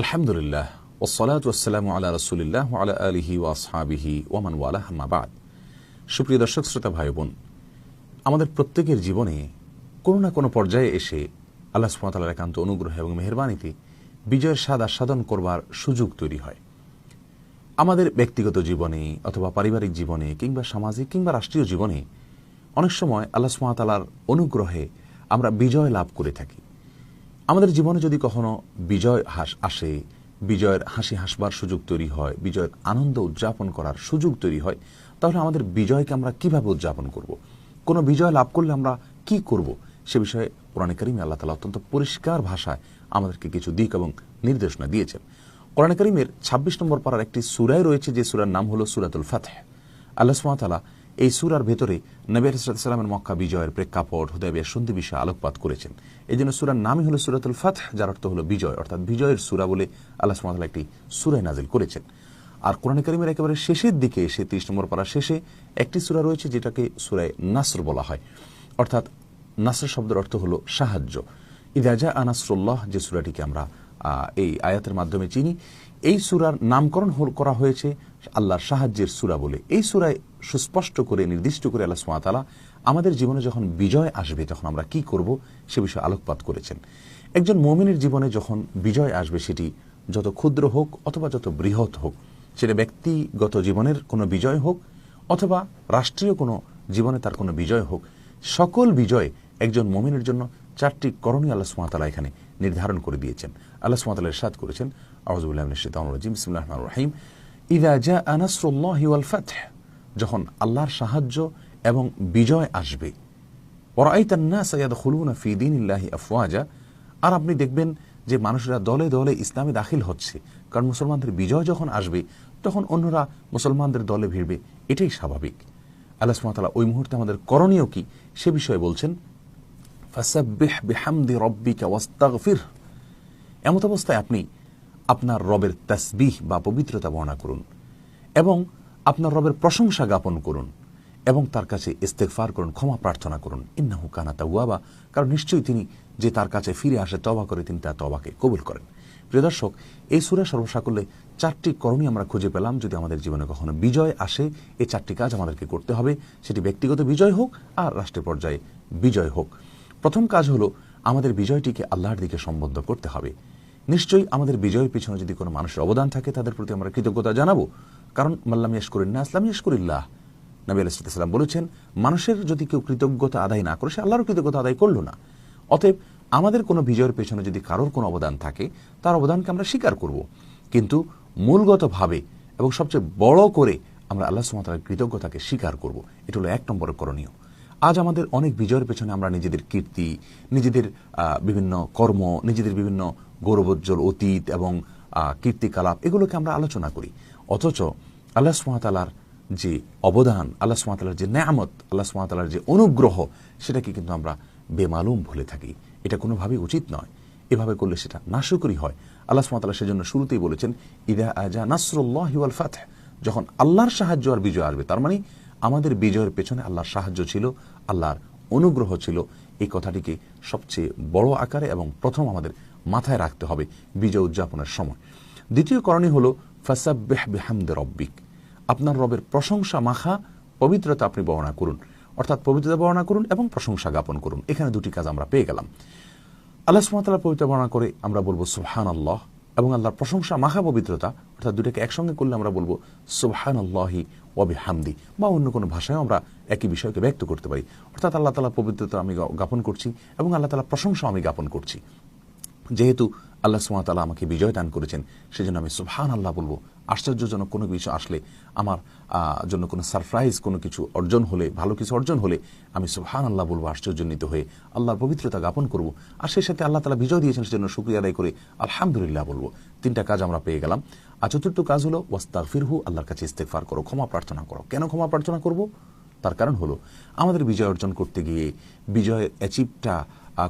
আলহামদুলিল্লাহ ওয়াসসালাতু ওয়াসসালামু আলা রাসূলিল্লাহ ওয়া আলা আলিহি ওয়া আসহাবিহি ওয়া মান ওয়ালাহ, আম্মা বা'দ। সুপ্রিয় দর্শক শ্রোতা ভাই বোন, আমাদের প্রত্যেকের জীবনে কোনো না কোনো পর্যায়ে এসে আল্লাহ সুবহানাহু ওয়া তাআলার একান্ত অনুগ্রহ এবং মেহেরবানিতে বিজয়ের স্বাদ আস্বাদন করবার সুযোগ তৈরি হয়। আমাদের ব্যক্তিগত জীবনে অথবা পারিবারিক জীবনে কিংবা সামাজিক কিংবা রাষ্ট্রীয় জীবনে অনেক সময় আল্লাহ সুবহানাহু ওয়া তাআলার অনুগ্রহে আমরা বিজয় লাভ করে থাকি। আমাদের জীবনে যদি কখনো বিজয় আসে, বিজয়ের হাসি হাসবার সুযোগ তৈরি হয়, বিজয়ের আনন্দ উদযাপন করার সুযোগ তৈরি হয়, তাহলে আমাদের বিজয়কে আমরা কিভাবে উদযাপন করব? কোনো বিজয় লাভ করলে আমরা কি করব? সে বিষয়ে কোরআনে কারিমে আল্লাহ তাআলা অত্যন্ত পরিষ্কার ভাষায় আমাদেরকে কিছু দিক এবং নির্দেশনা দিয়েছেন। কোরআনে কারিমের ২৬ নম্বর পারার একটি সূরায় রয়েছে, যে সূরার নাম হলো সূরাতুল ফাতহ। আল্লাহ সুবহানাহু ওয়া তাআলা এই সূরার ভেতরে নবী আলাইহিস সালামের মক্কা বিজয়ের প্রেক্ষাপট, হুদায়বিয়ার সন্ধি বিষয়ে আলোকপাত করেছেন। এই জন্য সূরার নামই হলো সূরাতুল ফাতহ, যার অর্থ হলো বিজয়, অর্থাৎ বিজয়ের সূরা বলে আল্লাহ সুবহানাহু ওয়া তাআলা একটি সূরা নাজিল করেছেন। আর কোরআনে কারিমের একেবারে শেষের দিকে এসে ৩০ নম্বর পারার শেষে একটি সূরা রয়েছে যেটাকে সূরা নাসর বলা হয়, অর্থাৎ নাসর শব্দের অর্থ হলো সাহায্য। ইযা জাআ নাসরুল্লাহ, যে সূরাটিকে আমরা এই আয়াতের মাধ্যমে চিনি, এই সূরার নামকরণ করা হয়েছে আল্লাহর সাহায্যের সূরা বলে। এই সূরায় সুস্পষ্ট করে নির্দিষ্ট করে আল্লাহ সুবহানাহু ওয়া তাআলা আমাদের জীবনে যখন বিজয় আসবে তখন আমরা কি করব সে বিষয়ে আলোকপাত করেছেন। একজন মুমিনের জীবনে যখন বিজয় আসবে, সেটি যত ক্ষুদ্র হোক অথবা যত বৃহৎ হোক, সেটা ব্যক্তিগত জীবনের কোনো বিজয় হোক অথবা রাষ্ট্রীয় কোনো জীবনে তার কোনো বিজয় হোক, সকল বিজয় একজন মুমিনের জন্য ৪টি করণীয় আল্লাহ সুবহানাহু ওয়া তাআলা এখানে নির্ধারণ করে দিয়েছেন। আল্লাহ সুবহানাহু ওয়া তাআলা ইরশাদ করেছেন, আউযু বিল্লাহি মিনাশ শাইতানির রাজীম, বিসমিল্লাহির রহমানির রহিম, ইযা জাআ নাসরুল্লাহি ওয়াল ফাতহ, যখন আল্লাহর সাহায্য এবং বিজয় আসবে। ওয়ারাআইতান নাসা ইয়াদখুলুনা ফি দীনিল্লাহি আফওয়াজা, আর আপনি দেখবেন যে মানুষরা দলে দলে ইসলামে দাখিল হচ্ছে, কারণ মুসলমানদের বিজয় যখন আসবে তখন অন্যরা মুসলমানদের দলে ভিড়বে, এটাই স্বাভাবিক। আল্লাহ সুবহানাহু ওয়া তাআলা ওই মুহূর্তে আমাদের করণীয় কি সে বিষয়ে বলছেন, ফাসাব্বিহ বিহামদি রাব্বিকা ওয়াস্তাগফির, এমত অবস্থায় আপনি আপনার রবের তাসবিহ বা পবিত্রতা বর্ণনা করুন এবং আপনার রবের প্রশংসা জ্ঞাপন করুন এবং তার কাছে ইস্তেগফার করুন, ক্ষমা প্রার্থনা করুন। ইন্নাহু কানা তাওয়াবা, কারণ নিশ্চয়ই তিনি যে তার কাছে ফিরে আসে, তওবা করে, তিনি তার তওবাকে কবুল করেন। প্রিয় দর্শক, এই সূরা সর্বসাকল্যে ৪টি করণীয় আমরা খুঁজে পেলাম। যদি আমাদের জীবনে কখনো বিজয় আসে, এই ৪টি কাজ আমাদেরকে করতে হবে, সেটি ব্যক্তিগত বিজয় হোক আর রাষ্ট্রের পর্যায়ে বিজয় হোক। প্রথম কাজ হলো আমাদের বিজয়টিকে আল্লাহর দিকে সম্বদ্ধ করতে হবে। নিশ্চয়ই আমাদের বিজয়ের পিছনে যদি কোনো মানুষের অবদান থাকে, তাদের প্রতি আমরা কৃতজ্ঞতা জানাবো, কারণ মাল্লাম ইয়াশকুরিন নাস লাম ইয়াশকুরিল্লাহ। নবী আলাইহিস সালাম বলেছেন, মানুষের যদি কেউ কৃতজ্ঞতা আদায় না করে, সে আল্লাহরও কৃতজ্ঞতা আদায় করলো না। অতএব আমাদের কোনো বিজয়ের পেছনে যদি কারোর কোনো অবদান থাকে, তার অবদানকে আমরা স্বীকার করব, কিন্তু মূলগতভাবে এবং সবচেয়ে বড় করে আমরা আল্লাহ সুবহানাহু ওয়া তাআলার কৃতজ্ঞতাকে স্বীকার করব। এটা হলো ১ নম্বর করণীয়। আজ আমাদের অনেক বিজয়ের পেছনে আমরা নিজেদের কীর্তি, নিজেদের বিভিন্ন কর্ম, নিজেদের বিভিন্ন গৌরবোজ্জ্বল অতীত এবং কীর্তিকলাপ, এগুলোকে আমরা আলোচনা করি, অথচ আল্লাহ সুবহানাহু ওয়া তাআলার যে অবদান, আল্লাহ সুবহানাহু ওয়া তাআলার যে নেয়ামত, আল্লাহ সুবহানাহু ওয়া তাআলার যে অনুগ্রহ, সেটাকে কিন্তু আমরা বেমালুম ভুলে থাকি। এটা কোনোভাবেই উচিত নয়। এভাবে করলে সেটা নাশুকরি হয়। আল্লাহ সুবহানাহু ওয়া তাআলা সেজন্য শুরুতেই বলেছেন, ইযা আজা নাসরুল্লাহি ওয়াল ফাতহ, যখন আল্লাহর সাহায্য আর বিজয় আসবে। তার মানে আমাদের বিজয়ের পেছনে আল্লাহর সাহায্য ছিল, আল্লাহর অনুগ্রহ ছিল। এই কথাটিকে সবচেয়ে বড় আকারে এবং প্রথম আমাদের মাথায় রাখতে হবে বিজয় উদযাপনের সময়। দ্বিতীয় করণীয় হলো ফাসাব্বিহ বিহামদি রাব্বিক, আপনার রবের প্রশংসা মাখা পবিত্রতা আপনি বর্ণনা করুন, অর্থাৎ পবিত্রতা বর্ণনা করুন এবং প্রশংসা জ্ঞাপন করুন। এখানে দুটি কাজ আমরা পেয়ে গেলাম। আল্লাহ সুবহানাহু ওয়া তাআলা পবিত্রতা বর্ণনা করে আমরা বলবো সুবহানাল্লাহ, এবং আল্লাহর প্রশংসা মাখা পবিত্রতা, অর্থাৎ দুটাকে একসঙ্গে করলে আমরা বলবো সুবহানাল্লাহি ওয়া বিহামদি, বা অন্য কোনো ভাষায় আমরা একই বিষয়কে ব্যক্ত করতে পারি। অর্থাৎ আল্লাহ তাআলার পবিত্রতা আমি জ্ঞাপন করছি এবং আল্লাহ তাআলার প্রশংসা আমি জ্ঞাপন করছি। যেহেতু আল্লাহ সুবহানাহু ওয়া তাআলা আমাকে বিজয় দান করেছেন, সেজন্য আমি সুবহানাল্লাহ বলবো। আশ্চর্যজনক কোনো কিছু আসলে, আমার জন্য কোনো সারপ্রাইজ কোনো কিছু অর্জন হলে, ভালো কিছু অর্জন হলে আমি সুবহানাল্লাহ বলবো, আশ্চর্যান্বিত হয়ে আল্লাহর পবিত্রতা জ্ঞাপন করব। আর সেই সাথে আল্লাহ তাআলা বিজয় দিয়েছেন সেজন্য শুকরিয়া আদায় করে আলহামদুলিল্লাহ বলবো। 3টা কাজ আমরা পেয়ে গেলাম। আর চতুর্থ কাজ হলো ওয়াস্তাগফিরহু, আল্লাহর কাছে ইস্তেগফার করো, ক্ষমা প্রার্থনা করো। কেন ক্ষমা প্রার্থনা করব? তার কারণ হলো আমাদের বিজয় অর্জন করতে গিয়ে, বিজয়ের অ্যাচিভটা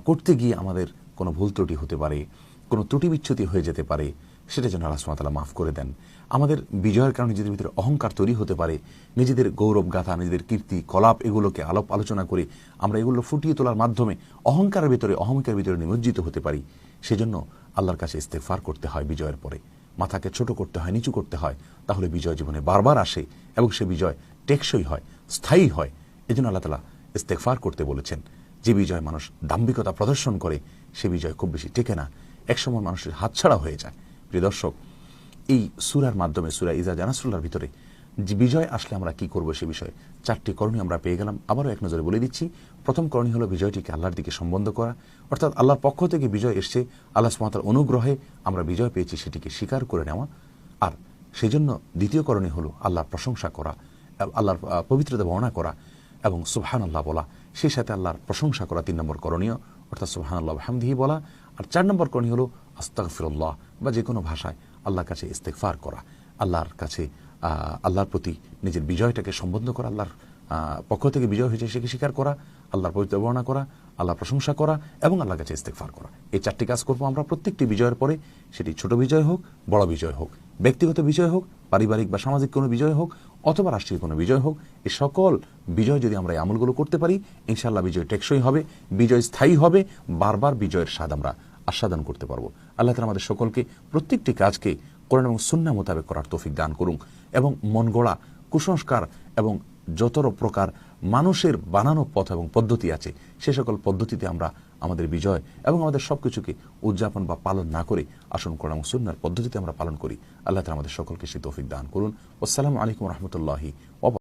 করতে গিয়ে আমাদের কোনো ভুল ত্রুটি হতে পারে, কোনো ত্রুটি বিচ্ছুতি হয়ে যেতে পারে, সেটা যেন আল্লাহ সুবহানাহু ওয়া তাআলা মাফ করে দেন। আমাদের বিজয়ের কারণে নিজেদের ভিতরে অহংকার তৈরি হতে পারে, নিজেদের গৌরব গাথা, নিজেদের কীর্তি কলাপ, এগুলোকে আলোচনা করে আমরা এগুলো ফুটিয়ে তোলার মাধ্যমে অহংকারের ভিতরে নিমজ্জিত হতে পারি। সেজন্য আল্লাহর কাছে ইস্তেগফার করতে হয় বিজয়ের পরে, মাথাকে ছোট করতে হয়, নিচু করতে হয়, তাহলে বিজয় জীবনে বারবার আসে এবং সে বিজয় টেকসই হয়, স্থায়ী হয়। এজন্য আল্লাহ তাআলা ইস্তেগফার করতে বলেছেন। যে বিজয় মানুষ দাম্ভিকতা প্রদর্শন করে সে বিজয় খুব বেশি টেকে না, একসময় মানুষের হাতছাড়া হয়ে যায়। প্রিয় দর্শক, এই সূরার মাধ্যমে, সূরা ইজা জা নাসরুল্লাহর ভিতরে যে বিজয় আসলে আমরা কি করব সে বিষয়ে 4টি করণীয় আমরা পেয়ে গেলাম। আবারও এক নজরে বলে দিচ্ছি। প্রথম করণীয় হলো বিজয়টিকে আল্লাহর দিকে সম্বন্ধ করা, অর্থাৎ আল্লাহর পক্ষ থেকে বিজয় এসছে, আল্লাহ সুবহানাহু ওয়া তাআলার অনুগ্রহে আমরা বিজয় পেয়েছি, সেটিকে স্বীকার করে নেওয়া। আর সেজন্য দ্বিতীয় করণীয় হলো আল্লাহর প্রশংসা করা, আল্লাহর পবিত্রতা বর্ণনা করা এবং সুবহানাল্লাহ বলা, সেই সাথে আল্লাহর প্রশংসা করা 3 নম্বর করণীয়, অর্থাৎ সুবহানাল্লাহ ওয়া বিহামদিহি বলা। আর 4 নম্বর করণীয় হলো আস্তাগফিরুল্লাহ, বা যে কোনো ভাষায় আল্লাহর কাছে ইস্তেগফার করা, আল্লাহর কাছে আল্লাহর প্রতি নিজের বিজয়টাকে সম্বোধন করা, আল্লাহর পক্ষ থেকে বিজয় হয়েছে সেকে স্বীকার করা, আল্লাহর পবিত্র বর্ণনা করা, আল্লাহর প্রশংসা করা এবং আল্লাহর কাছে ইস্তেগফার করা। এই 4টি কাজ করবো আমরা প্রত্যেকটি বিজয়ের পরে, সেটি ছোট বিজয় হোক, বড় বিজয় হোক, ব্যক্তিগত বিজয় হোক, পারিবারিক বা সামাজিক কোনো বিজয় হোক, অথবা রাষ্ট্রীয় কোনো বিজয় হোক। এই সকল বিজয় যদি আমরা এই আমলগুলো করতে পারি, ইনশাআল্লাহ বিজয় টেকসই হবে, বিজয় স্থায়ী হবে, বারবার বিজয়ের স্বাদ আমরা আস্বাদন করতে পারবো। আল্লাহ তাআলা আমাদের সকলকে প্রত্যেকটি কাজকে কোরআন এবং সুন্নাহ মোতাবেক করার তৌফিক দান করুন এবং মন গড়া কুসংস্কার এবং যত প্রকার মানুষের বানানো পথ এবং পদ্ধতি আছে সে সকল পদ্ধতিতে আমরা আমাদের বিজয় এবং আমাদের সবকিছুকে উদযাপন বা পালন না করে আসুন কোরআন এবং সুন্নাহর পদ্ধতিতে আমরা পালন করি। আল্লাহ তাআলা আমাদের সকলকে সেই তৌফিক দান করুন। আসসালামু আলাইকুম ওয়া রাহমাতুল্লাহি ওয়া